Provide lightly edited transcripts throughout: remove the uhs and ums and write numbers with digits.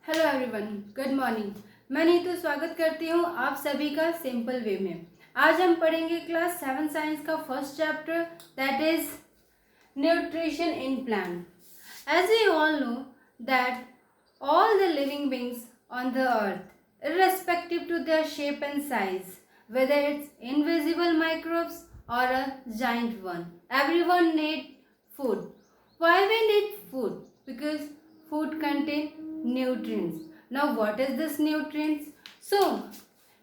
Hello everyone, good morning. मैं नीतू स्वागत करती हूँ आप सभी का सिंपल वे में। आज हम पढ़ेंगे क्लास 7 साइंस का first chapter, that is nutrition in plant. As we all know that all the living beings on the earth, irrespective to their shape and size, whether it's invisible microbes or a giant one, everyone need food. Why we need food? Because food contain nutrients. Now what is this nutrients? So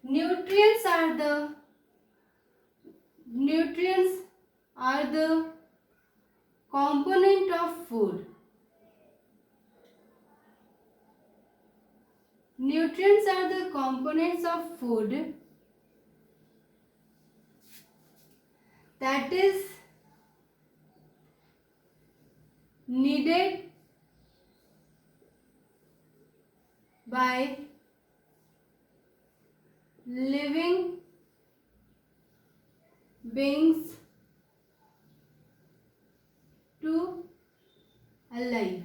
nutrients are the component of food. Nutrients are the components of food that is needed by living beings to alive.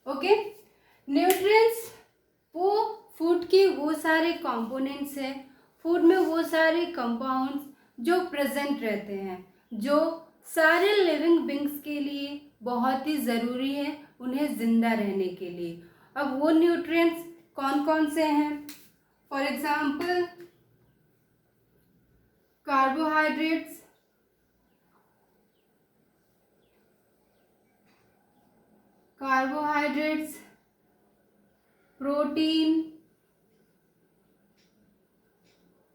Okay, nutrients वो food के वो सारे components हैं, food में वो सारे compounds जो present रहते हैं, जो सारे लिविंग बींग्स के लिए बहुत ही ज़रूरी है उन्हें ज़िंदा रहने के लिए। अब वो न्यूट्रिएंट्स कौन कौन से हैं? For example carbohydrates,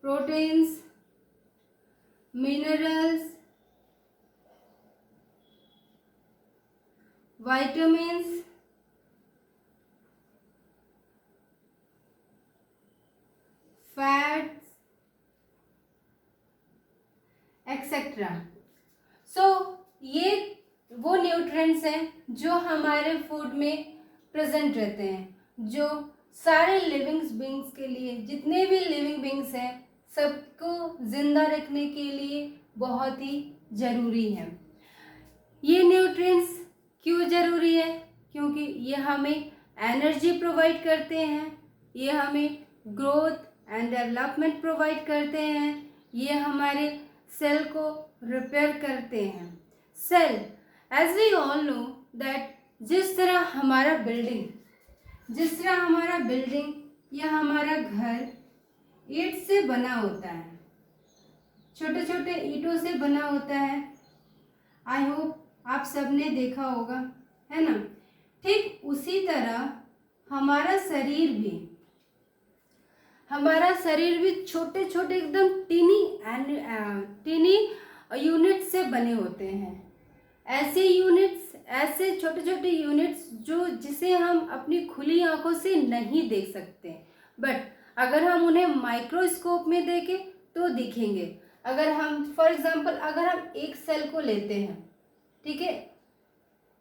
proteins, minerals, vitamins, fats, etcetera. So ये वो न्यूट्रिएंट्स हैं जो हमारे फूड में प्रेजेंट रहते हैं, जो सारे लिविंग बींग्स के लिए, जितने भी लिविंग बींग्स हैं, सबको जिंदा रखने के लिए बहुत ही ज़रूरी है। ये न्यूट्रिएंट्स क्यों ज़रूरी है? क्योंकि ये हमें एनर्जी प्रोवाइड करते हैं, ये हमें ग्रोथ एंड डेवलपमेंट प्रोवाइड करते हैं, ये हमारे सेल को रिपेयर करते हैं। Cell, as we all know that जिस तरह हमारा बिल्डिंग या हमारा घर ईंट से बना होता है, छोटे छोटे ईंटों से बना होता है। आई होप आप सबने देखा होगा, है ना? ठीक उसी तरह हमारा शरीर भी छोटे छोटे एकदम टीनी यूनिट से बने होते हैं। ऐसे छोटे छोटे यूनिट्स जिसे हम अपनी खुली आंखों से नहीं देख सकते, बट अगर हम उन्हें माइक्रोस्कोप में देखें तो दिखेंगे। अगर हम फॉर एग्जांपल अगर हम एक सेल को लेते हैं, ठीक है,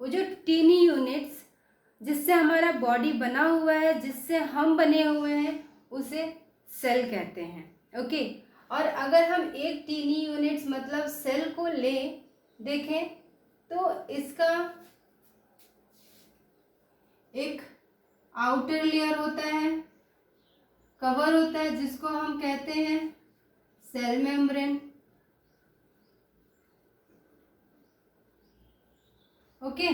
वो जो टीनी यूनिट्स जिससे हमारा बॉडी बना हुआ है, जिससे हम बने हुए हैं, उसे सेल कहते हैं। ओके, और अगर हम एक टीनी यूनिट्स मतलब सेल को देखें तो इसका एक आउटर लेयर होता है, कवर होता है, जिसको हम कहते हैं सेल मेम्ब्रेन। ओके,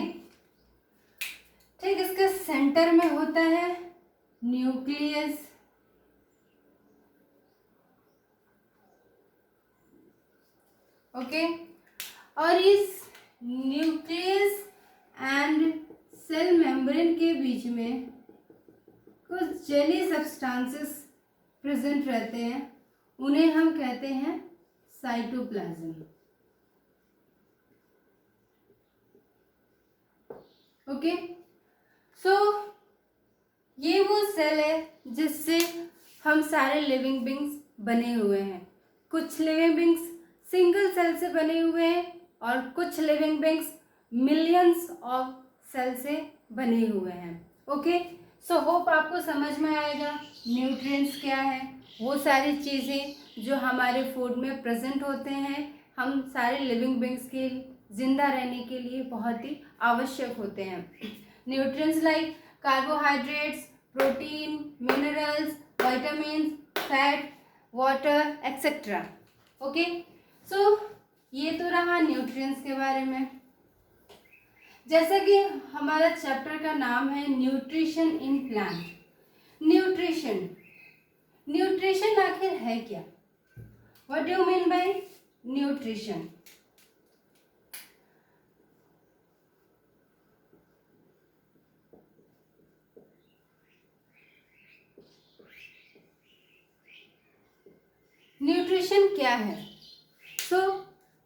ठीक इसके सेंटर में होता है न्यूक्लियस। ओके, और इस न्यूक्लियस एंड सेल मेम्ब्रेन के बीच में कुछ जेली सब्सटेंसेस प्रेजेंट रहते हैं, उन्हें हम कहते हैं साइटोप्लाज्म। ओके, सो ये वो सेल है जिससे हम सारे लिविंग बींग्स बने हुए हैं। कुछ लिविंग बींग्स सिंगल सेल से बने हुए हैं और कुछ living beings millions of cell से बने हुए हैं। ओके, सो होप आपको समझ में आएगा न्यूट्रिएंट्स क्या है, वो सारी चीज़ें जो हमारे फूड में प्रेजेंट होते हैं, हम सारे लिविंग बींग्स के जिंदा रहने के लिए बहुत ही आवश्यक होते हैं। Nutrients like carbohydrates, protein, minerals, vitamins, fat, water etcetera. Okay, so ये तो रहा न्यूट्रिएंट्स के बारे में। जैसा कि हमारा चैप्टर का नाम है nutrition in plant. Nutrition, nutrition आखिर है क्या? What do you mean by nutrition? Nutrition क्या है? सो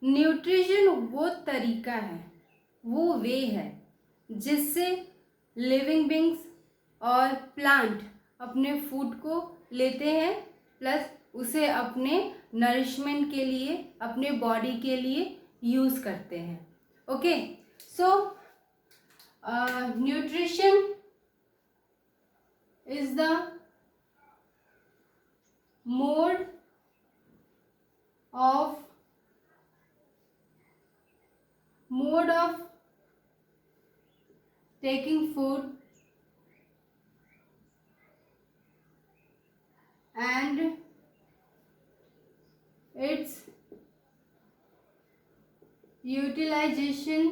न्यूट्रिशन वो तरीका है, वो वे है जिससे लिविंग बींग्स और प्लांट अपने फूड को लेते हैं, प्लस उसे अपने नरिशमेंट के लिए, अपने बॉडी के लिए यूज़ करते हैं। Okay, so nutrition is the mode of taking food and its utilization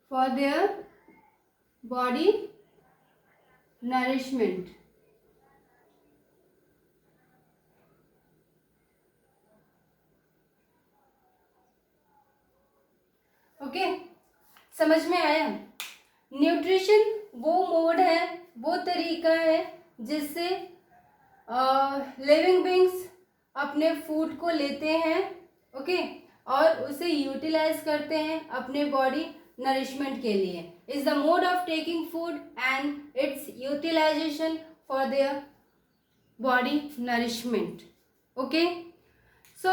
for their body nourishment। Okay, समझ में आया? न्यूट्रिशन वो मोड है, वो तरीका है जिससे लिविंग बींग्स अपने फूड को लेते हैं, ओके, और उसे यूटिलाइज करते हैं अपने बॉडी नरिशमेंट के लिए। Is the mode of taking food and its utilization for their body nourishment. Okay, so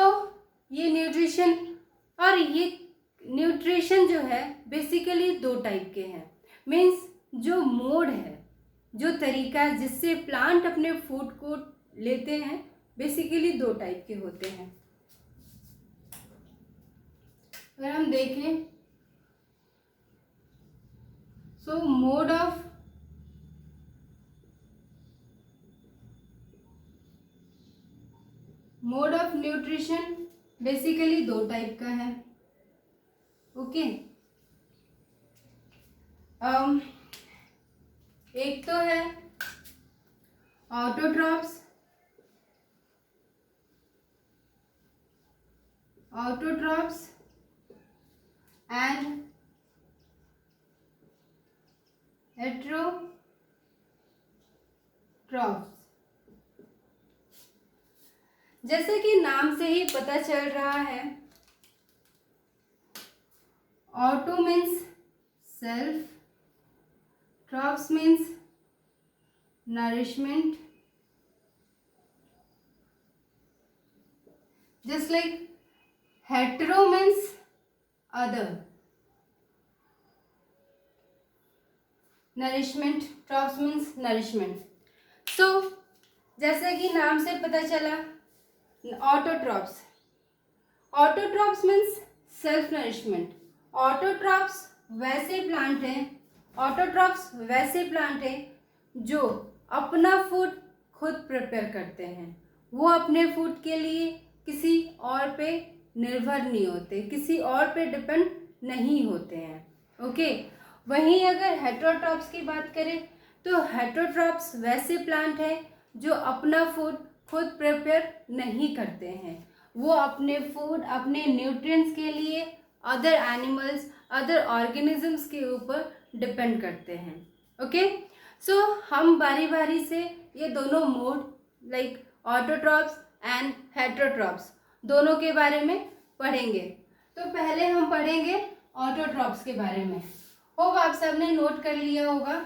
ये न्यूट्रिशन, और ये न्यूट्रिशन जो है बेसिकली दो टाइप के हैं। मीन्स जो मोड है, जो तरीका जिससे प्लांट अपने फूड को लेते हैं, बेसिकली दो टाइप के होते हैं। अगर हम देखें, सो मोड ऑफ न्यूट्रिशन बेसिकली दो टाइप का है। ओके, एक तो है ऑटोट्रॉप्स एंड हेटेरोट्रॉप्स। जैसे कि नाम से ही पता चल रहा है, auto means self, trophs means nourishment, just like hetero means other, nourishment, trophs means nourishment। so जैसे कि नाम से पता चला, autotrophs means self nourishment. Autotrophs वैसे प्लांट हैं जो अपना फूड खुद प्रिपेयर करते हैं। वो अपने फूड के लिए किसी और पे निर्भर नहीं होते, किसी और पे डिपेंड नहीं होते हैं। ओके, वहीं अगर हेटेरोट्रॉप्स की बात करें तो हेटेरोट्रॉप्स वैसे प्लांट हैं जो अपना फूड खुद प्रिपेयर नहीं करते हैं। वो अपने फूड, अपने न्यूट्रिएंट्स के लिए अदर एनिमल्स, अदर ऑर्गेनिजम्स के ऊपर डिपेंड करते हैं। ओके, सो हम बारी बारी से ये दोनों mode, like autotrophs and heterotrophs, दोनों के बारे में पढ़ेंगे। तो पहले हम पढ़ेंगे ऑटोट्रॉप्स के बारे में। होप आप सबने नोट कर लिया होगा।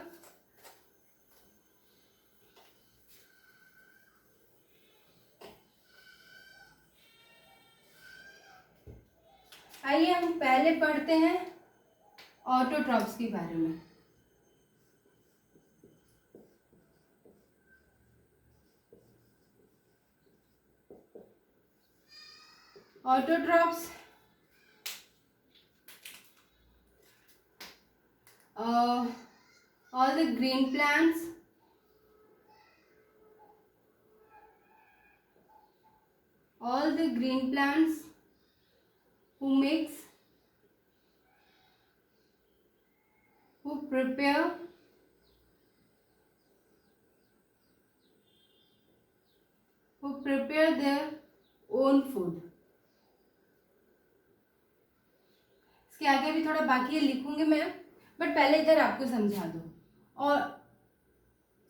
आइए हम पहले पढ़ते हैं ऑटोट्रॉप्स के बारे में। Autotrophs all the green plants who prepare their own food. इसके आगे भी थोड़ा बाकी है, लिखूंगी मैं, बट पहले इधर आपको समझा दो. और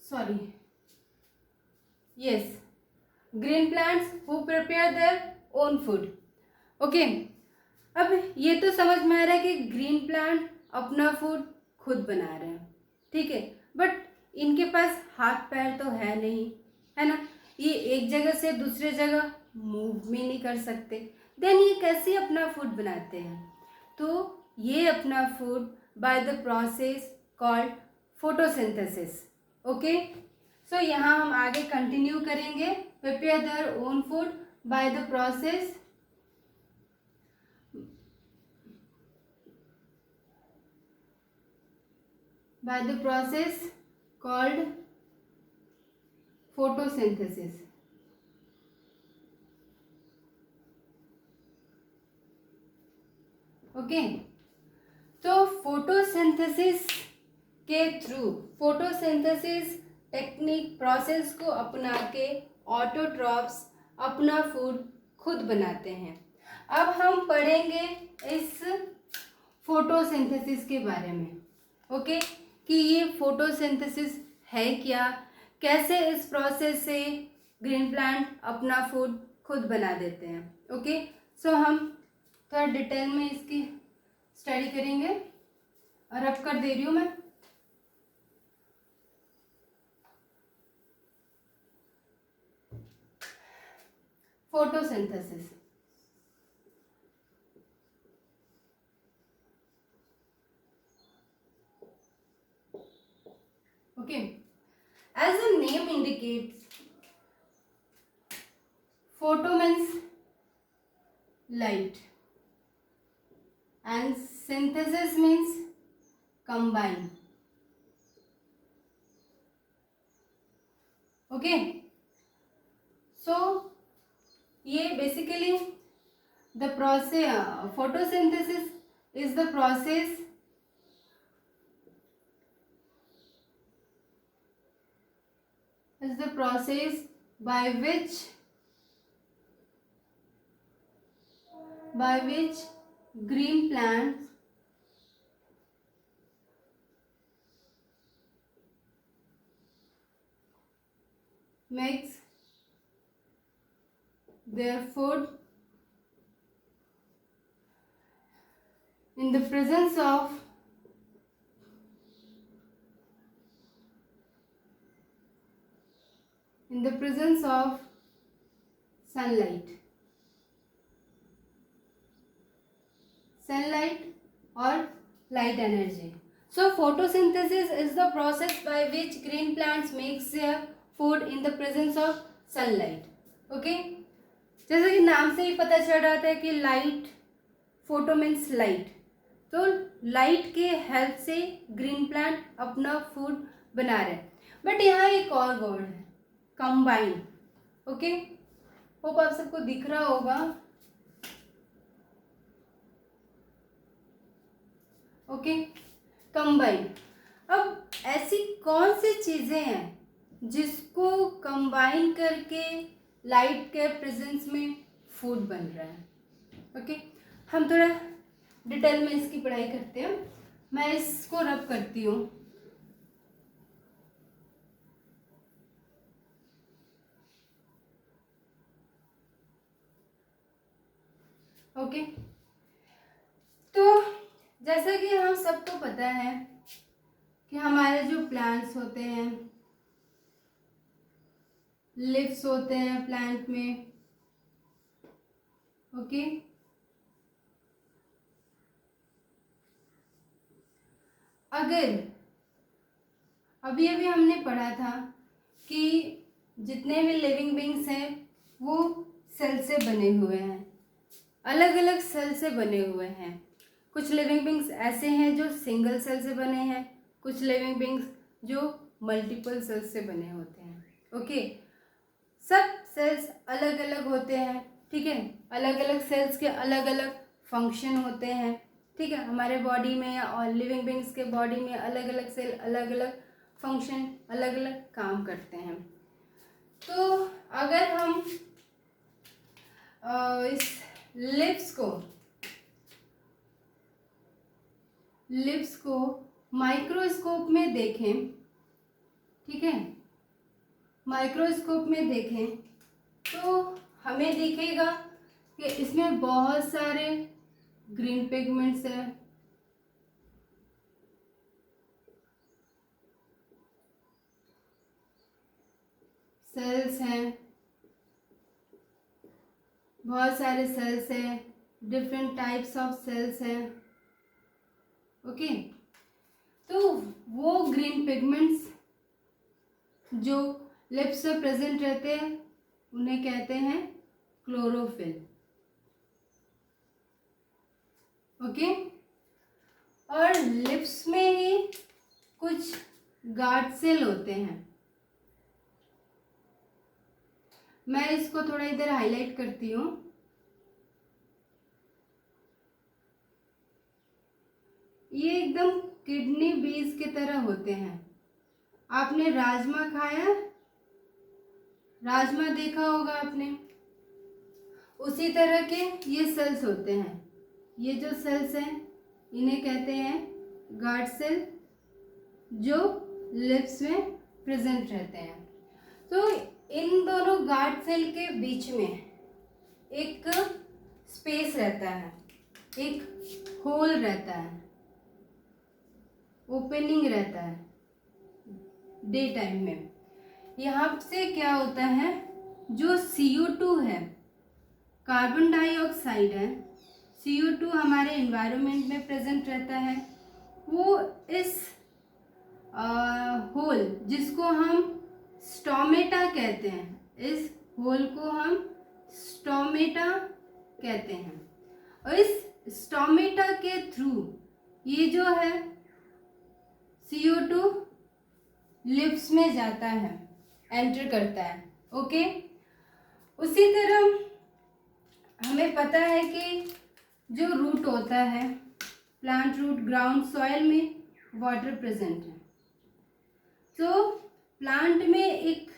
sorry, yes, green plants who prepare their own food. Okay, अब ये तो समझ में आ रहा है कि ग्रीन प्लांट अपना फूड खुद बना रहे हैं, ठीक है, बट इनके पास हाथ पैर तो है नहीं, है ना. ये एक जगह से दूसरे जगह मूव भी नहीं कर सकते. देन ये कैसे अपना फूड बनाते हैं? तो ये अपना food by the process called photosynthesis. Okay, so यहाँ हम आगे कंटिन्यू करेंगे. Prepare their own food by the process called photosynthesis. Okay, तो फोटोसिंथेसिस के थ्रू, फोटोसिंथेसिस टेक्निक प्रोसेस को अपना के ऑटोट्रॉफ्स अपना फूड खुद बनाते हैं. अब हम पढ़ेंगे इस फोटोसिंथेसिस के बारे में. ओके, कि ये फोटोसिंथेसिस है क्या, कैसे इस प्रोसेस से ग्रीन प्लांट अपना फूड खुद बना देते हैं. ओके, सो हम थोड़ा डिटेल में इसकी स्टडी करेंगे और अब कर दे रही हूँ मैं. Photosynthesis. Okay, as the name indicates, photo means light and synthesis means combine. Okay, so ये basically the process, photosynthesis is the process by which green plants makes their food in the presence of sunlight or light energy. So photosynthesis is the process by which green plants makes their food in the presence of sunlight. Okay, जैसे कि नाम से ही पता चल रहा था कि light, photo means light, तो लाइट के हेल्प से ग्रीन प्लांट अपना फूड बना रहे हैं. बट यहाँ एक और वर्ड है, कंबाइन. ओके, होप आप सबको दिख रहा होगा. Okay, combine. अब ऐसी कौन सी चीजें हैं जिसको कंबाइन करके लाइट के प्रेजेंस में फूड बन रहा है? ओके, हम थोड़ा डिटेल में इसकी पढ़ाई करते हैं. मैं इसको रब करती हूँ. ओके, तो जैसा कि हम सबको पता है कि हमारे जो प्लांट्स होते हैं, लीव्स होते हैं प्लांट में. ओके, अगर अभी हमने पढ़ा था कि जितने भी लिविंग बींग्स हैं वो सेल से बने हुए हैं, अलग अलग सेल से बने हुए हैं. कुछ लिविंग बींग्स ऐसे हैं जो सिंगल सेल से बने हैं, कुछ लिविंग बींग्स जो मल्टीपल सेल्स से बने होते हैं। ओके, सब सेल्स अलग अलग होते हैं, ठीक है। अलग अलग सेल्स के अलग अलग फंक्शन होते हैं, ठीक है। हमारे बॉडी में और लिविंग बींग्स के बॉडी में अलग अलग सेल अलग अलग फंक्शन, अलग अलग काम करते हैं। तो अगर हम इस लिप्स को माइक्रोस्कोप में देखें, ठीक है, माइक्रोस्कोप में देखें तो हमें दिखेगा कि इसमें बहुत सारे ग्रीन पिगमेंट्स हैं, सेल्स हैं, बहुत सारे सेल्स हैं, डिफरेंट टाइप्स ऑफ सेल्स हैं। ओके, तो वो ग्रीन पिगमेंट्स जो लिप्स पे प्रेजेंट रहते हैं उन्हें कहते हैं क्लोरोफिल। ओके, और लिप्स में ही कुछ गार्ड सेल होते हैं। मैं इसको थोड़ा इधर हाईलाइट करती हूँ। ये एकदम किडनी बीज की तरह होते हैं। आपने राजमा खाया, राजमा देखा होगा आपने, उसी तरह के ये सेल्स होते हैं। ये जो सेल्स हैं इन्हें कहते हैं गार्ड सेल, जो लिप्स में प्रेजेंट रहते हैं। तो इन दोनों गार्ड सेल के बीच में एक स्पेस रहता है, एक होल रहता है, ओपनिंग रहता है डे टाइम में। यहाँ से क्या होता है, जो CO2 है, कार्बन डाइऑक्साइड है, CO2 हमारे एनवायरनमेंट में प्रेजेंट रहता है, वो इस होल जिसको हम स्टोमेटा कहते हैं, इस होल को हम स्टोमेटा कहते हैं, और इस स्टोमेटा के थ्रू ये जो है CO2 लिप्स में जाता है, एंटर करता है। ओके, उसी तरह हमें पता है कि जो रूट होता है, प्लांट रूट, ग्राउंड सॉइल में वाटर प्रेजेंट है। तो प्लांट में एक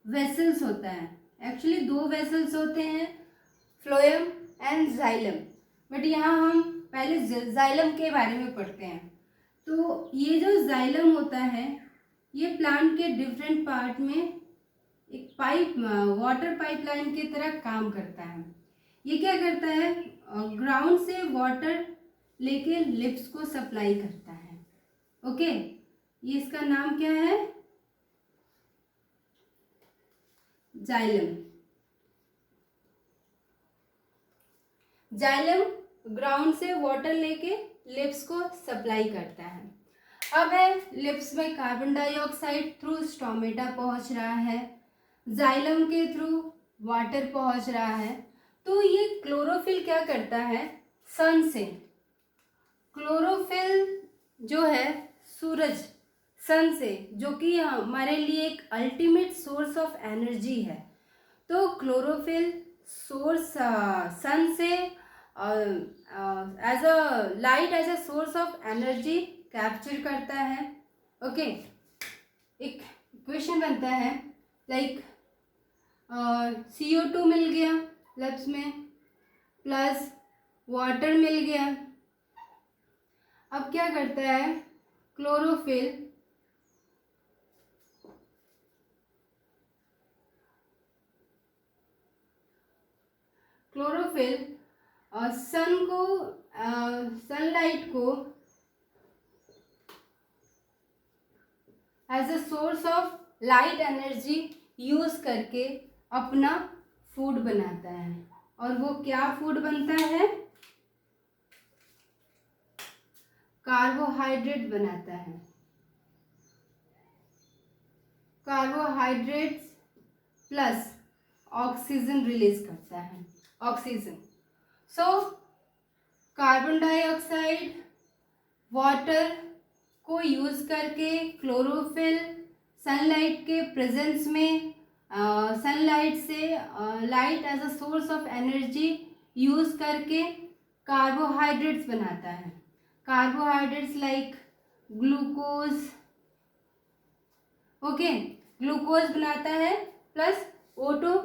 वेसल्स होता है, एक्चुअली 2 वेसल्स होते हैं, फ्लोएम एंड जाइलम, बट यहाँ हम पहले जाइलम के बारे में पढ़ते हैं। तो ये जो जाइलम होता है ये प्लांट के डिफरेंट पार्ट में एक पाइप, वाटर पाइपलाइन की तरह काम करता है। ये क्या करता है, ग्राउंड से वाटर लेके लिप्स को सप्लाई करता है। ओके, ये इसका नाम क्या है, जाइलम। जाइलम ग्राउंड से वाटर लेके लिप्स को सप्लाई करता है। अब है लिप्स में कार्बन डाइऑक्साइड थ्रू स्टोमेटा पहुंच रहा है, जाइलम के थ्रू वाटर पहुंच रहा है। तो ये क्लोरोफिल क्या करता है, सन से, क्लोरोफिल जो है सूरज, सन से, जो कि हमारे लिए एक अल्टीमेट सोर्स ऑफ एनर्जी है। तो क्लोरोफिल सोर्स सन से as a light, as a source of energy capture करता है। ओके, एक क्वेश्चन बनता है लाइक CO2 मिल गया लिप्स में, प्लस वाटर मिल गया। अब क्या करता है क्लोरोफिल, सन को, सनलाइट को as a source of light energy use करके अपना फूड बनाता है। और वो क्या फूड बनता है, कार्बोहाइड्रेट बनाता है। कार्बोहाइड्रेट्स प्लस ऑक्सीजन रिलीज करता है, oxygen. So carbon dioxide water को यूज़ करके क्लोरोफिल सनलाइट के प्रेजेंस में सनलाइट से light as a source of energy use करके कार्बोहाइड्रेट्स बनाता है। Carbohydrates like glucose, okay, glucose बनाता है प्लस O2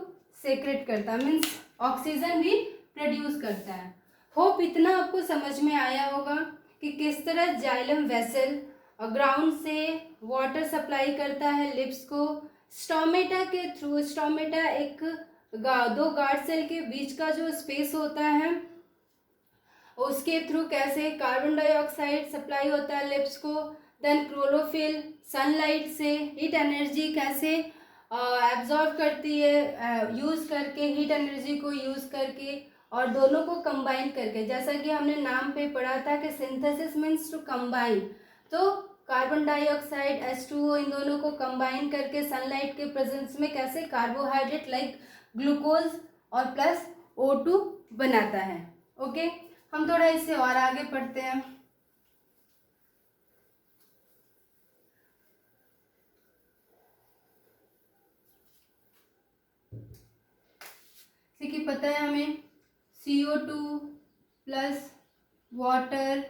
सेक्रेट करता है, मीन्स ऑक्सीजन भी प्रोड्यूस करता है। होप इतना आपको समझ में आया होगा कि किस तरह जाइलम वेसल ग्राउंड से वाटर सप्लाई करता है लिप्स को, स्टोमेटा के थ्रू, स्टोमेटा एक दो गार्ड सेल के बीच का जो स्पेस होता है उसके थ्रू कैसे कार्बन डाइऑक्साइड सप्लाई होता है लिप्स को, देन क्लोरोफिल सनलाइट से हीट एनर्जी कैसे एब्जॉर्ब करती है यूज़ करके, हीट एनर्जी को यूज़ करके और दोनों को कंबाइन करके, जैसा कि हमने नाम पे पढ़ा था कि सिंथेसिस मीन्स टू कंबाइन, तो कार्बन डाइऑक्साइड H2O इन दोनों को कंबाइन करके सनलाइट के प्रेजेंस में कैसे कार्बोहाइड्रेट लाइक ग्लूकोज और प्लस O2 बनाता है। ओके, हम थोड़ा इससे और आगे पढ़ते हैं। जैसे कि पता है हमें CO2 प्लस वाटर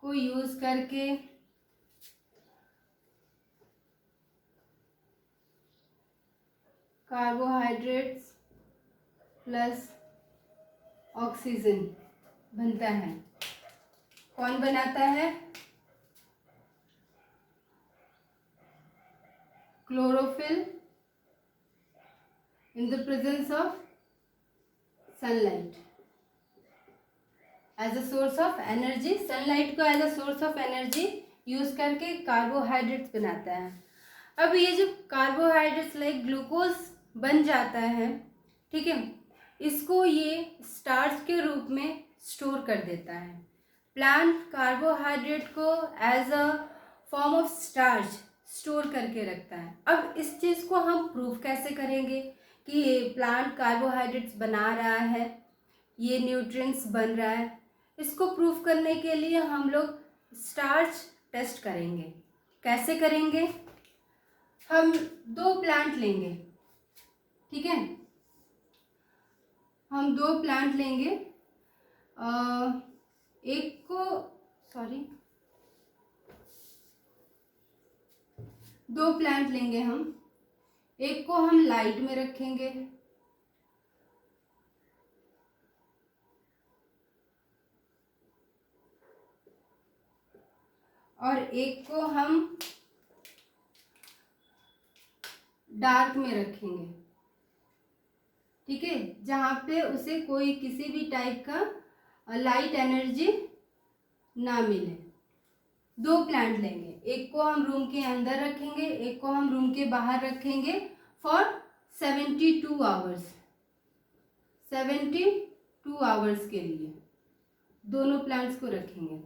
को यूज करके कार्बोहाइड्रेट्स प्लस ऑक्सीजन बनता है। कौन बनाता है? Chlorophyll in the presence of sunlight as a source of energy, sunlight को as a source of energy use करके कार्बोहाइड्रेट्स बनाता है। अब ये जो कार्बोहाइड्रेट्स लाइक ग्लूकोज बन जाता है, ठीक है, इसको ये स्टार्च के रूप में स्टोर कर देता है। प्लांट कार्बोहाइड्रेट को as a form of starch store करके रखता है। अब इस चीज़ को हम प्रूफ कैसे करेंगे कि ये प्लांट कार्बोहाइड्रेट्स बना रहा है, ये न्यूट्रिएंट्स बन रहा है? इसको प्रूफ करने के लिए हम लोग स्टार्च टेस्ट करेंगे। कैसे करेंगे? हम दो प्लांट लेंगे, ठीक है, हम दो प्लांट लेंगे, एक को दो प्लांट लेंगे हम, एक को हम लाइट में रखेंगे और एक को हम डार्क में रखेंगे, ठीक है, जहाँ पे उसे कोई किसी भी टाइप का लाइट एनर्जी ना मिले। दो प्लांट लेंगे, एक को हम रूम के अंदर रखेंगे, एक को हम रूम के बाहर रखेंगे फॉर 72 आवर्स, 72 आवर्स के लिए दोनों प्लांट्स को रखेंगे।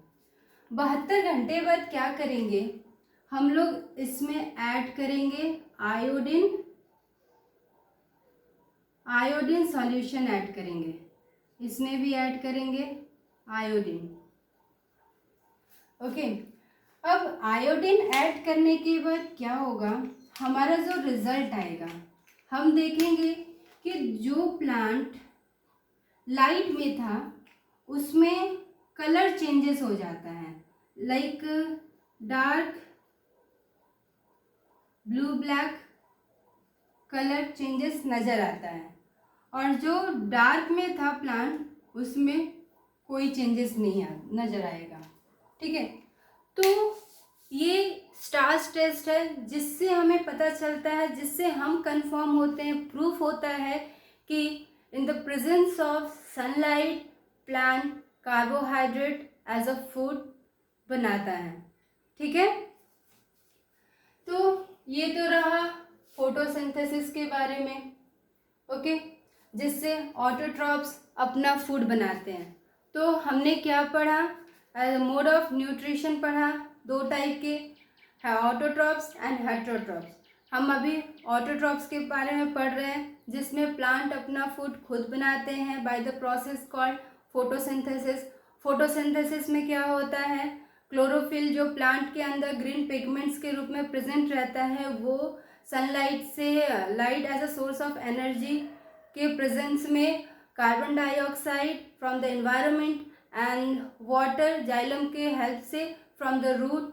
72 घंटे बाद क्या करेंगे? हम लोग इसमें ऐड करेंगे आयोडीन सॉल्यूशन ऐड करेंगे, इसमें भी ऐड करेंगे आयोडीन। ओके, अब आयोडीन ऐड करने के बाद क्या होगा? हमारा जो रिजल्ट आएगा, हम देखेंगे कि जो प्लांट लाइट में था उसमें कलर चेंजेस हो जाता है, like dark blue black colour changes नज़र आता है, और जो डार्क में था प्लांट उसमें कोई चेंजेस नहीं नज़र आएगा, ठीक है। तो ये स्टार्च टेस्ट है जिससे हमें पता चलता है, जिससे हम कंफर्म होते हैं, प्रूफ होता है कि in the presence of sunlight plant carbohydrate as a food बनाता है, ठीक है। तो ये तो रहा फोटोसिंथेसिस के बारे में, ओके, जिससे ऑटोट्रॉप्स अपना फूड बनाते हैं। तो हमने क्या पढ़ा? मोड ऑफ न्यूट्रिशन पढ़ा, दो टाइप के, ऑटोट्रॉप्स एंड हेटेरोट्रॉप्स। हम अभी ऑटोट्रॉप्स के बारे में पढ़ रहे हैं, जिसमें प्लांट अपना फूड खुद बनाते हैं bye the process called photosynthesis. Photosynthesis में क्या होता है, क्लोरोफिल जो प्लांट के अंदर ग्रीन पिगमेंट्स के रूप में प्रेजेंट रहता है वो सनलाइट से, light as a source of energy के प्रेजेंस में carbon dioxide from the environment and water xylem के हेल्प से फ्रॉम द रूट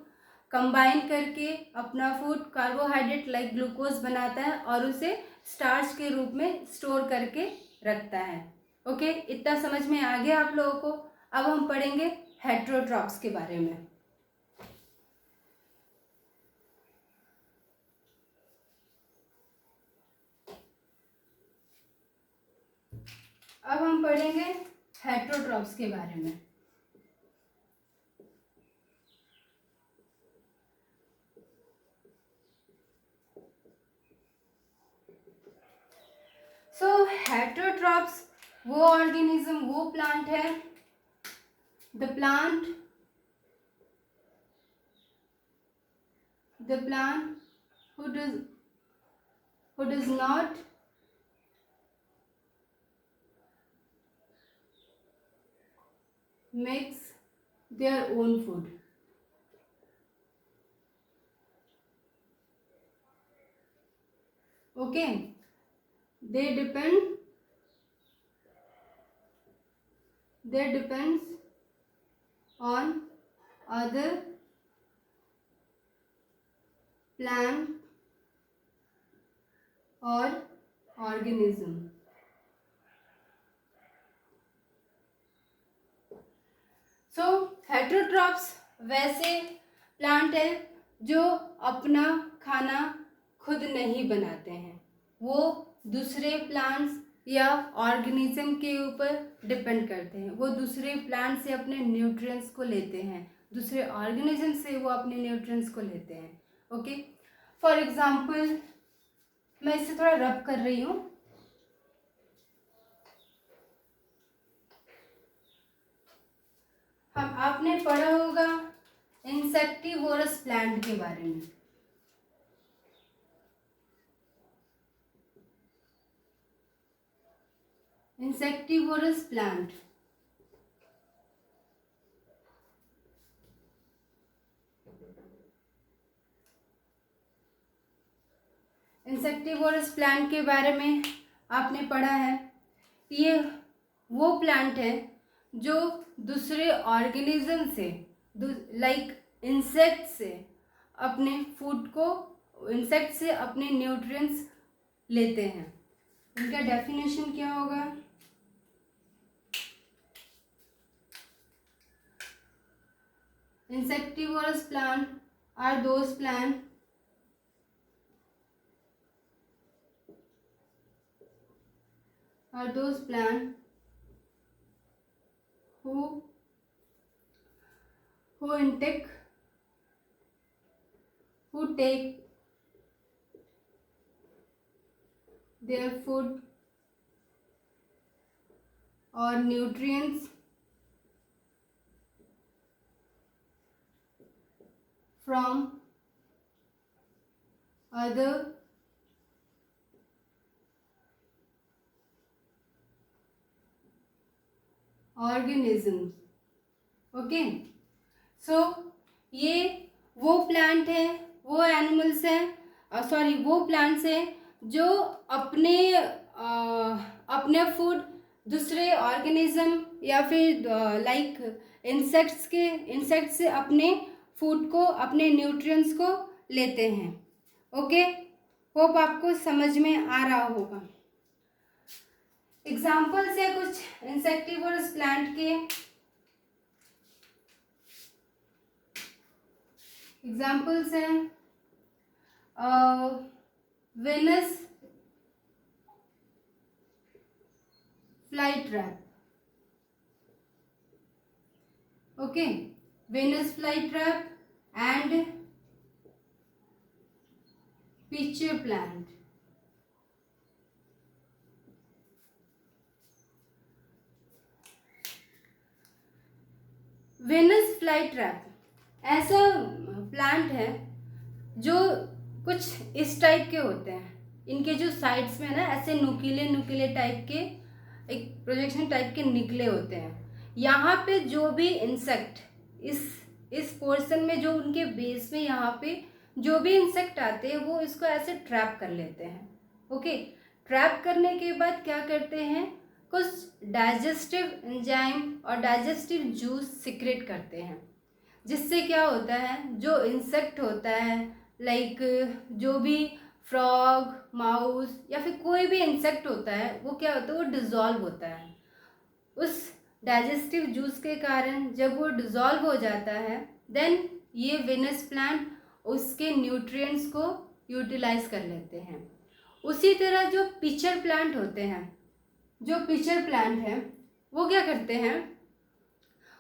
कंबाइन करके अपना फूड कार्बोहाइड्रेट लाइक ग्लूकोज बनाता है और उसे स्टार्च के रूप में स्टोर करके रखता है। ओके, इतना समझ में आ गया आप लोगों को। अब हम पढ़ेंगे हेट्रोट्रॉप्स के बारे में। अब हम पढ़ेंगे हेट्रोट्रॉप्स के बारे में। सो हेट्रोट्रॉप्स वो ऑर्गेनिज्म, वो प्लांट है, the plant who does not mix their own food. Okay, they depends on other plant or organism. So heterotrophs वैसे प्लांट है जो अपना खाना खुद नहीं बनाते हैं, वो दूसरे प्लांट्स या ऑर्गेनिज्म के ऊपर डिपेंड करते हैं। वो दूसरे प्लांट से अपने न्यूट्रिएंट्स को लेते हैं, दूसरे ऑर्गेनिज्म से वो अपने न्यूट्रिएंट्स को लेते हैं। ओके, फॉर एग्जांपल मैं इसे थोड़ा रब कर रही हूँ। आपने पढ़ा होगा इंसेक्टिवोरस प्लांट के बारे में। इंसेक्टिवोरस प्लांट इंसेक्टिवोरस प्लांट के बारे में आपने पढ़ा है। ये वो प्लांट है जो दूसरे ऑर्गेनिज्म से लाइक इंसेक्ट से अपने फूड को, इंसेक्ट से अपने न्यूट्रिएंट्स लेते हैं। इनका डेफिनेशन क्या होगा? Insectivorous plant are those plants who take their food or nutrients from other organisms. Okay, so ये वो प्लांट है, वो एनिमल्स हैं, सॉरी वो प्लांट्स हैं जो अपने फूड दूसरे ऑर्गेनिज्म या फिर लाइक इंसेक्ट से अपने फूड को, अपने न्यूट्रिएंट्स को लेते हैं। ओके, होप आपको समझ में आ रहा होगा। एग्जाम्पल्स है कुछ इंसेक्टिवोरस प्लांट के। एग्जाम्पल्स हैं Venus flytrap. Okay, Venus flytrap and pitcher plant. Venus flytrap ऐसा प्लांट है जो कुछ इस टाइप के होते हैं। इनके जो साइड्स में ना ऐसे नुकीले टाइप के, एक प्रोजेक्शन टाइप के निकले होते हैं। यहाँ पे जो भी इंसेक्ट इस पोर्शन में, जो उनके बेस में यहाँ पे जो भी इंसेक्ट आते हैं वो इसको ऐसे ट्रैप कर लेते हैं। ओके, ट्रैप करने के बाद क्या करते हैं, कुछ डाइजेस्टिव एंजाइम और डाइजेस्टिव जूस सिक्रेट करते हैं, जिससे क्या होता है, जो इंसेक्ट होता है लाइक जो भी फ्रॉग, माउस या फिर कोई भी इंसेक्ट होता है, वो क्या होता है, वो डिज़ोल्व होता है उस डाइजेस्टिव जूस के कारण। जब वो डिज़ोल्व हो जाता है देन ये वेनस प्लांट उसके न्यूट्रिएंट्स को यूटिलाइज कर लेते हैं। उसी तरह जो पिचर प्लांट होते हैं, जो पिचर प्लांट है वो क्या करते हैं,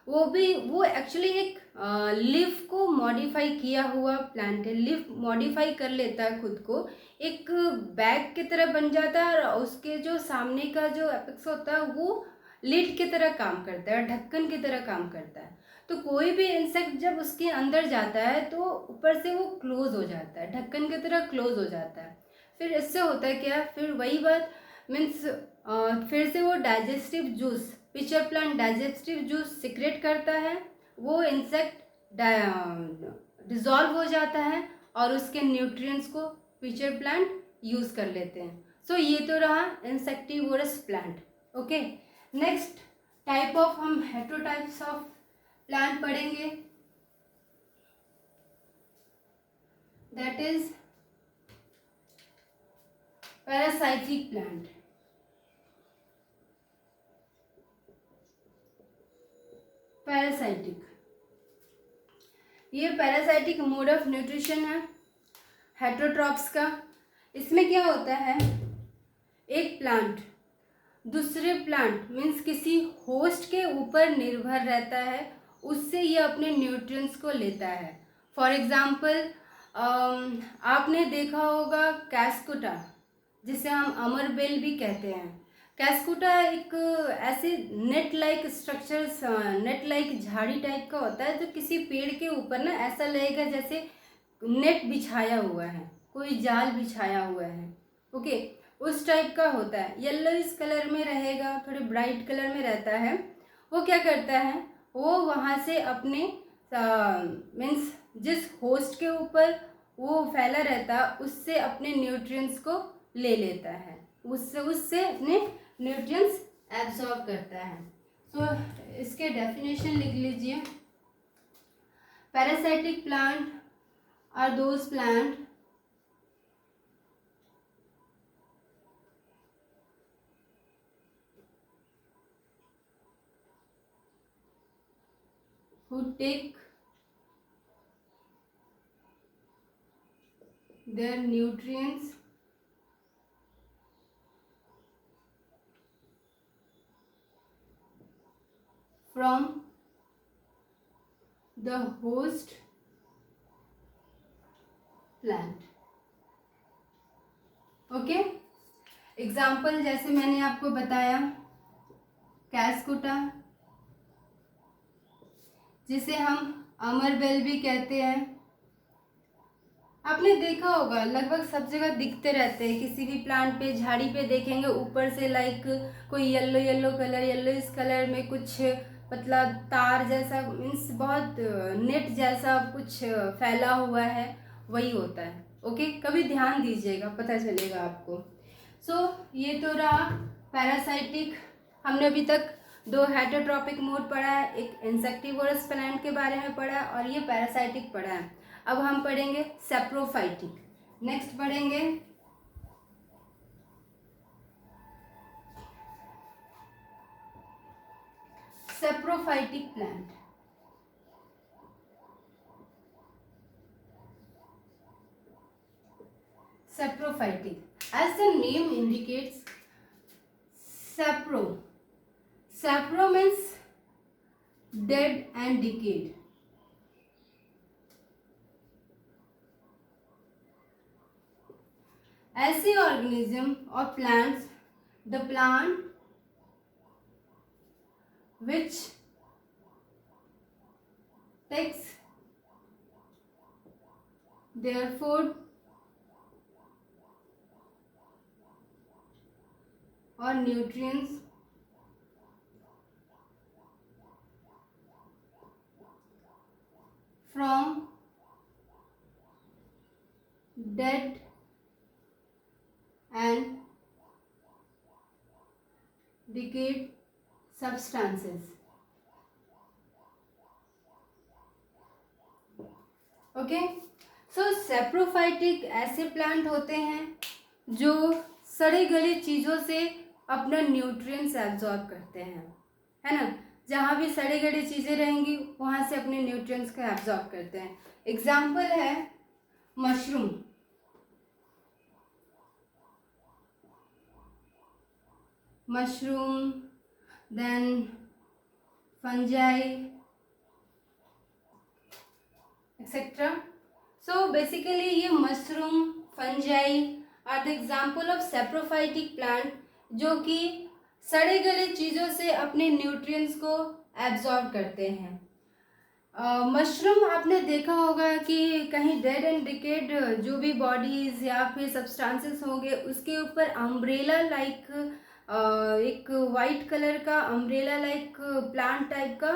वो एक्चुअली एक लीफ को मॉडिफाई किया हुआ प्लांट है। लीफ मॉडिफाई कर लेता है खुद को, एक बैग की तरह बन जाता है और उसके जो सामने का जो एपेक्स होता है वो लिड की तरह काम करता है, ढक्कन की तरह काम करता है। तो कोई भी इंसेक्ट जब उसके अंदर जाता है तो ऊपर से वो क्लोज हो जाता है, ढक्कन की तरह क्लोज हो जाता है। फिर इससे होता है क्या, फिर वही बात मीन्स फिर से वो digestive juice, pitcher plant digestive juice secrete करता है, वो इंसेक्ट डिज़ोल्व हो जाता है और उसके न्यूट्रिएंट्स को पिचर प्लांट यूज़ कर लेते हैं। सो ये तो रहा insectivorous plant. Okay, next type of हम हेटेरोटाइप्स ऑफ प्लांट पढ़ेंगे, that is parasitic plant. Parasitic, ये पैरासाइटिक मोड ऑफ न्यूट्रिशन है हेटेरोट्रॉप्स का। इसमें क्या होता है, एक प्लांट दूसरे प्लांट मीन्स किसी होस्ट के ऊपर निर्भर रहता है, उससे ये अपने न्यूट्रिएंट्स को लेता है। फॉर एग्जांपल आपने देखा होगा कैस्कुटा, जिसे हम अमरबेल भी कहते हैं। कैस्कुटा एक ऐसे net like structures, net like झाड़ी टाइप का होता है, जो किसी पेड़ के ऊपर ना ऐसा लगेगा जैसे नेट बिछाया हुआ है, कोई जाल बिछाया हुआ है। ओके, उस टाइप का होता है, येलो इस कलर में रहेगा, थोड़े ब्राइट कलर में रहता है। वो क्या करता है, वो वहाँ से अपने मीन्स जिस होस्ट के ऊपर वो फैला रहता है उससे अपने न्यूट्रिएंट्स को ले लेता है, उससे अपने न्यूट्रिएंट्स एब्जॉर्ब करता है। सो इसके डेफिनेशन लिख लीजिए। Parasitic plant are those plant who take their nutrients from the host plant। Okay, example जैसे मैंने आपको बताया, कैस्कुटा जिसे हम अमरबेल भी कहते हैं। आपने देखा होगा लगभग सब जगह दिखते रहते हैं, किसी भी प्लांट पे झाड़ी पे देखेंगे ऊपर से लाइक कोई येलो येलो कलर, येलो इस कलर में कुछ पतला तार जैसा मीन्स बहुत नेट जैसा कुछ फैला हुआ है, वही होता है। ओके, कभी ध्यान दीजिएगा, पता चलेगा आपको। सो ये तो रहा पैरासाइटिक। हमने अभी तक दो हेटेरोट्रॉपिक मोड पढ़ा है, एक इंसेक्टिवोरस प्लांट के बारे में पढ़ा और ये पैरासाइटिक पढ़ा है। अब हम पढ़ेंगे सैप्रोफाइटिक। नेक्स्ट पढ़ेंगे saprophytic plant. Saprophytic, as the name indicates, sapro means dead and decayed। ऐसे organism or plants, the plant which takes their food or nutrients from dead and decayed substances. Okay, so saprophytic ऐसे plant होते हैं जो सड़े गले चीज़ों से अपना न्यूट्रिएंट्स एब्जॉर्ब करते हैं, है ना। जहाँ भी सड़े गले चीज़ें रहेंगी वहाँ से अपने न्यूट्रिएंट्स को एब्जॉर्ब करते हैं। एग्जाम्पल है mushroom. Mushroom, then fungi, etcetera. So basically ये mushroom, fungi are the example of saprophytic plant जो कि सड़े गले चीज़ों से अपने न्यूट्रिएंट्स को एब्जॉर्ब करते हैं। मशरूम आपने देखा होगा कि कहीं डेड एंड डिकेड जो भी बॉडीज या फिर सब्सटेंसेस होंगे उसके ऊपर अम्ब्रेला लाइक एक वाइट कलर का अम्ब्रेला लाइक प्लांट टाइप का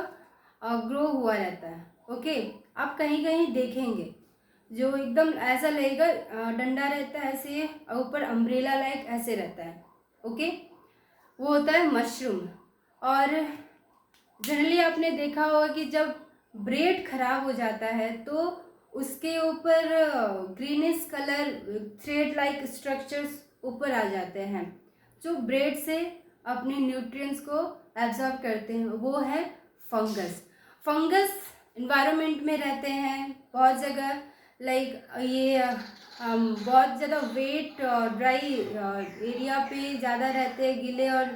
ग्रो हुआ रहता है। ओके, आप कहीं कहीं देखेंगे जो एकदम ऐसा लगेगा डंडा रहता है ऐसे, ऊपर अम्ब्रेला लाइक ऐसे रहता है। ओके, वो होता है मशरूम। और जनरली आपने देखा होगा कि जब ब्रेड खराब हो जाता है तो उसके ऊपर greenish colour thread like structures ऊपर आ जाते हैं जो ब्रेड से अपने न्यूट्रिएंट्स को एब्जॉर्ब करते हैं, वो है फंगस। फंगस इन्वायरमेंट में रहते हैं बहुत जगह, लाइक ये बहुत ज़्यादा वेट ड्राई एरिया पे ज़्यादा रहते हैं, गीले और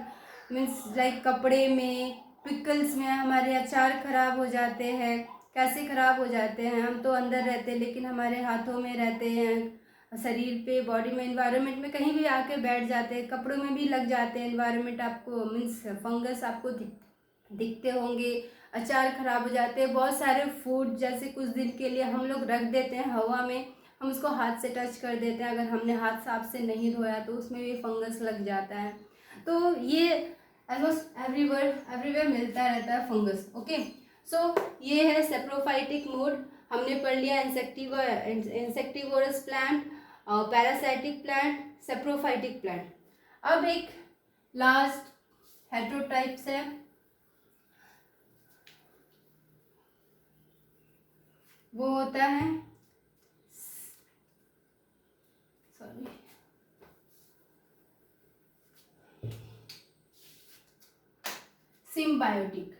मीन्स लाइक कपड़े में, पिकल्स में हमारे अचार ख़राब हो जाते हैं। कैसे ख़राब हो जाते हैं, हम तो अंदर रहते हैं लेकिन हमारे हाथों में रहते हैं, शरीर पे, बॉडी में, इन्वायरमेंट में कहीं भी आके बैठ जाते हैं, कपड़ों में भी लग जाते हैं। इन्वायरमेंट आपको मीन्स फंगस आपको दिखते होंगे, अचार ख़राब हो जाते हैं। बहुत सारे फूड जैसे कुछ दिन के लिए हम लोग रख देते हैं हवा में, हम उसको हाथ से टच कर देते हैं, अगर हमने हाथ साफ से नहीं धोया तो उसमें भी फंगस लग जाता है। तो ये ऑलमोस्ट एवरीवेयर मिलता रहता है फंगस। ओके, सो ये है सेप्रोफाइटिक मोड, हमने पढ़ लिया insectivorous plant, parasitic plant, saprophytic plant. अब एक लास्ट हेटेरोटाइप्स है, वो होता है सिम्बायोटिक।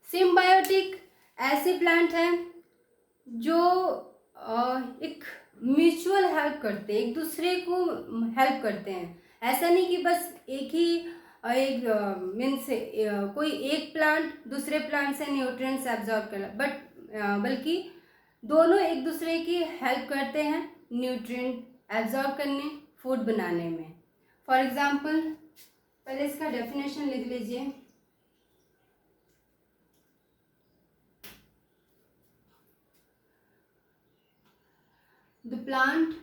सिम्बायोटिक ऐसे प्लांट हैं जो एक म्यूचुअल हेल्प करते हैं, एक दूसरे को हेल्प करते हैं। ऐसा नहीं कि बस एक ही एक मीन्स कोई एक प्लांट दूसरे प्लांट से न्यूट्रिएंट्स एब्जॉर्ब कर, बट बल्कि दोनों एक दूसरे की हेल्प करते हैं न्यूट्रिएंट एब्जॉर्ब करने, फूड बनाने में। फॉर एग्जांपल पहले इसका डेफिनेशन लिख लीजिए। The plant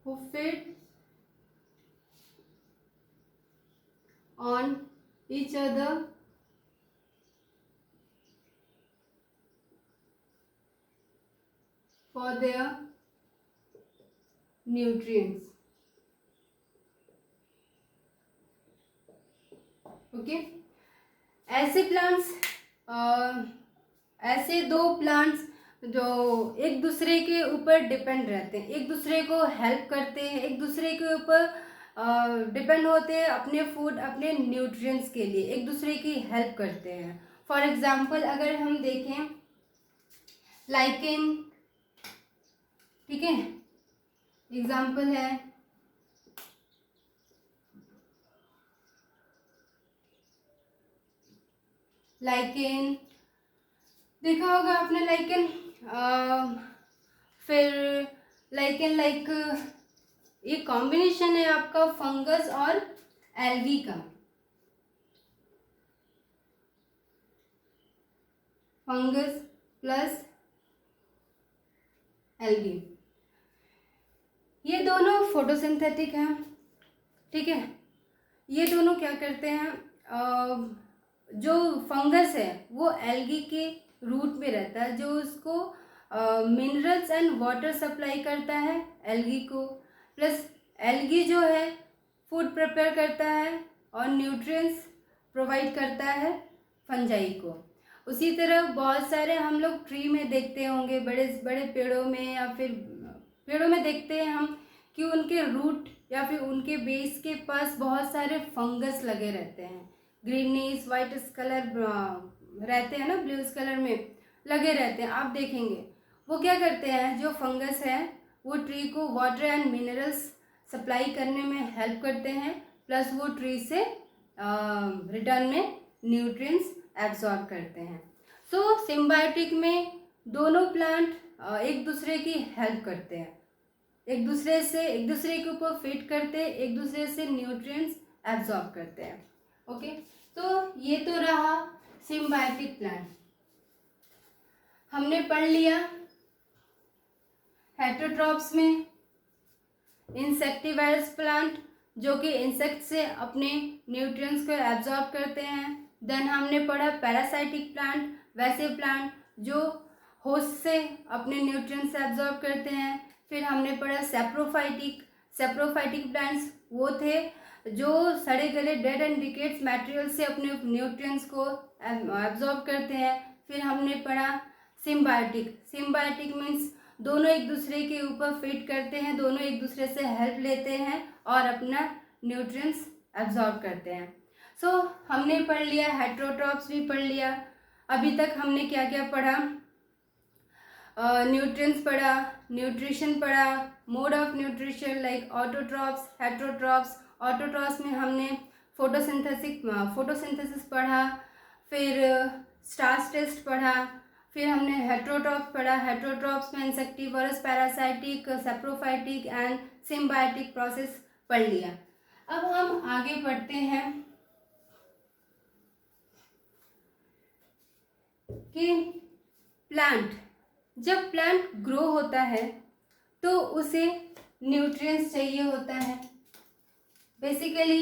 who feed on each other for their nutrients. Okay, ऐसे प्लांट्स ऐसे दो प्लांट्स जो एक दूसरे के ऊपर डिपेंड रहते हैं, एक दूसरे को हेल्प करते हैं, एक दूसरे के ऊपर डिपेंड होते हैं अपने फूड, अपने न्यूट्रिएंट्स के लिए एक दूसरे की हेल्प करते हैं। फॉर एग्जांपल अगर हम देखें लाइकेन, ठीक है, एग्जांपल है लाइकेन, देखा होगा आपने लाइकेन। फिर लाइकेन लाइक ये कॉम्बिनेशन है आपका फंगस और एल्गी का। Fungus plus algae. ये दोनों फोटोसिंथेटिक हैं, ठीक है। ये दोनों क्या करते हैं, जो फंगस है वो एल्गी के रूट में रहता है, जो उसको मिनरल्स एंड वाटर सप्लाई करता है एल्गी को, प्लस एल्गी जो है फूड प्रिपेयर करता है और न्यूट्रिएंट्स प्रोवाइड करता है फंजाई को। उसी तरह बहुत सारे हम लोग ट्री में देखते होंगे, बड़े बड़े पेड़ों में या फिर पेड़ों में देखते हैं हम कि उनके रूट या फिर उनके बेस के पास बहुत सारे फंगस लगे रहते हैं, ग्रीनिश वाइट कलर रहते हैं ना, ब्लू कलर में लगे रहते हैं। आप देखेंगे वो क्या करते हैं, जो फंगस है वो ट्री को वाटर एंड मिनरल्स सप्लाई करने में हेल्प करते हैं, प्लस वो ट्री से रिटर्न में न्यूट्रिएंट्स एब्जॉर्ब करते हैं। सो सिम्बायोटिक में दोनों प्लांट एक दूसरे की हेल्प करते हैं, एक दूसरे के ऊपर फिट करते हैं, एक दूसरे से न्यूट्रिएंट्स एब्जॉर्ब करते हैं। ओके, तो ये तो रहा सिम्बायोटिक प्लांट। हमने पढ़ लिया हेटेरोट्रॉप्स में इंसेक्टिवाइरस प्लांट जो कि इंसेक्ट से अपने न्यूट्रिएंट्स को एब्जॉर्ब करते हैं। देन हमने पढ़ा पैरासाइटिक प्लांट, वैसे प्लांट जो होस्ट से अपने न्यूट्रिएंट्स एब्जॉर्ब करते हैं। फिर हमने पढ़ा सेप्रोफाइटिक प्लांट्स, वो थे जो सड़े गले डेड एंड डिकेट्स मटेरियल से अपने न्यूट्रिएंट्स को एब्जॉर्ब करते हैं। फिर हमने पढ़ा सिम्बायोटिक मीन्स दोनों एक दूसरे के ऊपर फिट करते हैं, दोनों एक दूसरे से हेल्प लेते हैं और अपना न्यूट्रिएंट्स एब्जॉर्ब करते हैं। सो हमने पढ़ लिया, हेटेरोट्रॉप्स भी पढ़ लिया। अभी तक हमने क्या क्या पढ़ा, न्यूट्रिएंट्स पढ़ा, न्यूट्रिशन पढ़ा, mode of nutrition like autotrophs, heterotrophs. Autotrophs में हमने फोटोसिंथेसिस पढ़ा, फिर स्टार्च टेस्ट पढ़ा, फिर हमने हेटेरोट्रॉप्स पढ़ा। हेटेरोट्रॉप्स में insectivorous, parasitic, saprophytic and symbiotic process पढ़ लिया। अब हम आगे बढ़ते हैं कि जब प्लांट ग्रो होता है तो उसे न्यूट्रिएंट्स चाहिए होता है, बेसिकली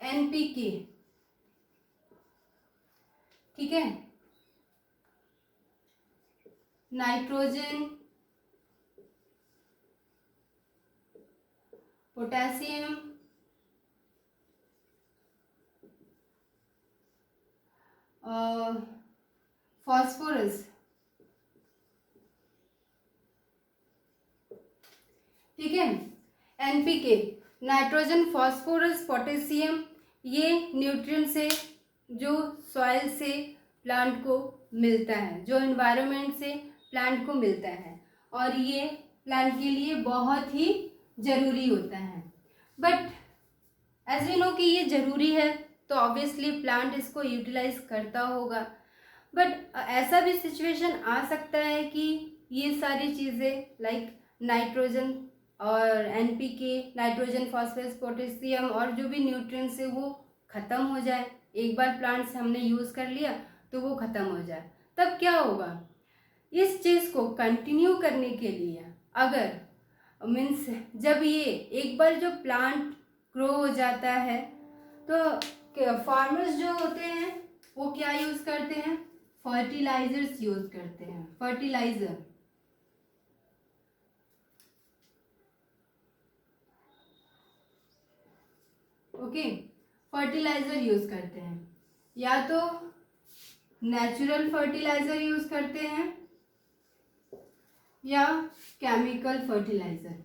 एनपीके, ठीक है, नाइट्रोजन, पोटेशियम, फॉस्फोरस, ठीक है। एनपीके, नाइट्रोजन, फॉस्फोरस, पोटेशियम, ये न्यूट्रिएंट्स है जो सॉइल से प्लांट को मिलता है, जो एनवायरनमेंट से प्लांट को मिलता है, और ये प्लांट के लिए बहुत ही ज़रूरी होता है। बट एज वी नो कि ये ज़रूरी है तो ऑब्वियसली प्लांट इसको यूटिलाइज करता होगा। बट ऐसा भी सिचुएशन आ सकता है कि ये सारी चीज़ें लाइक नाइट्रोजन और एनपीके, नाइट्रोजन, फॉस्फोरस, पोटेशियम और जो भी न्यूट्रिएंट्स है वो ख़त्म हो जाए। एक बार प्लांट से हमने यूज़ कर लिया तो वो ख़त्म हो जाए, तब क्या होगा, इस चीज़ को कंटिन्यू करने के लिए अगर मीन्स जब ये एक बार जो प्लांट ग्रो हो जाता है तो फार्मर्स जो होते हैं वो क्या यूज़ करते हैं, फर्टिलाइजर्स यूज़ करते हैं, फर्टिलाइज़र, ओके, फर्टिलाइज़र यूज़ करते हैं, या तो नेचुरल फर्टिलाइज़र यूज़ करते हैं या केमिकल फर्टिलाइज़र।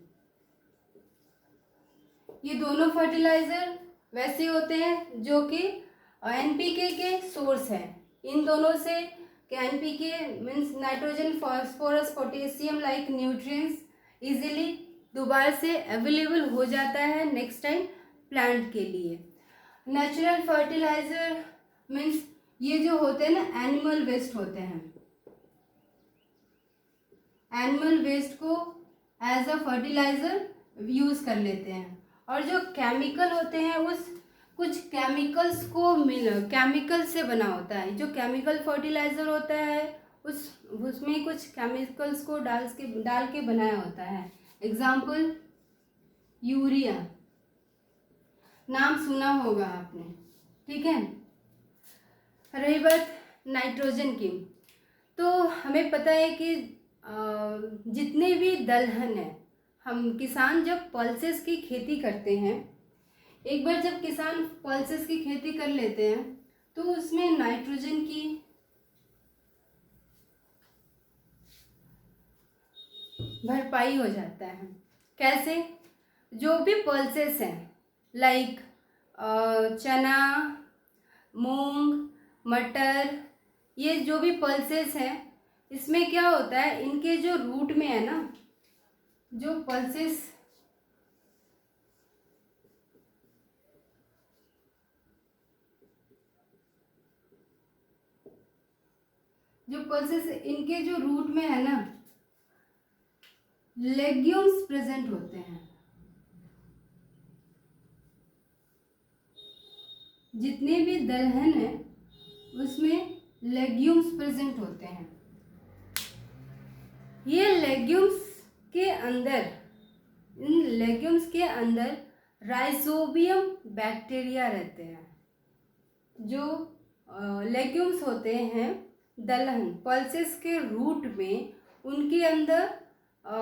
ये दोनों फर्टिलाइज़र वैसे होते हैं जो कि एनपीके के सोर्स है। इन दोनों से NPK means nitrogen, phosphorus, potassium like nutrients easily दोबारा से अवेलेबल हो जाता है नेक्स्ट टाइम प्लांट के लिए। नेचुरल फर्टिलाइज़र मीन्स ये जो होते हैं ना एनिमल वेस्ट होते हैं, एनिमल वेस्ट को एज अ फर्टिलाइज़र यूज़ कर लेते हैं। और जो केमिकल होते हैं कुछ केमिकल से बना होता है। जो केमिकल फर्टिलाइज़र होता है उसमें कुछ केमिकल्स को डाल के बनाया होता है। एग्जाम्पल यूरिया, नाम सुना होगा आपने, ठीक है। रही बात नाइट्रोजन की, तो हमें पता है कि जितने भी दलहन है, हम किसान जब पल्सेस की खेती करते हैं, एक बार जब किसान पल्सेस की खेती कर लेते हैं तो उसमें नाइट्रोजन की भरपाई हो जाता है। कैसे? जो भी पल्सेस हैं लाइक चना, मूंग, मटर, ये जो भी पल्सेस हैं, इसमें क्या होता है, इनके जो रूट में है ना, जो पल्सेस इनके जो रूट में है ना, लेग्यूम्स प्रेजेंट होते हैं। जितने भी दलहन है उसमें लेग्यूम्स प्रेजेंट होते हैं। ये लेग्यूम्स के अंदर, इन लेग्यूम्स के अंदर राइजोबियम बैक्टीरिया रहते हैं। जो लेग्यूम्स होते हैं, दलहन पल्सेस के रूट में, उनके अंदर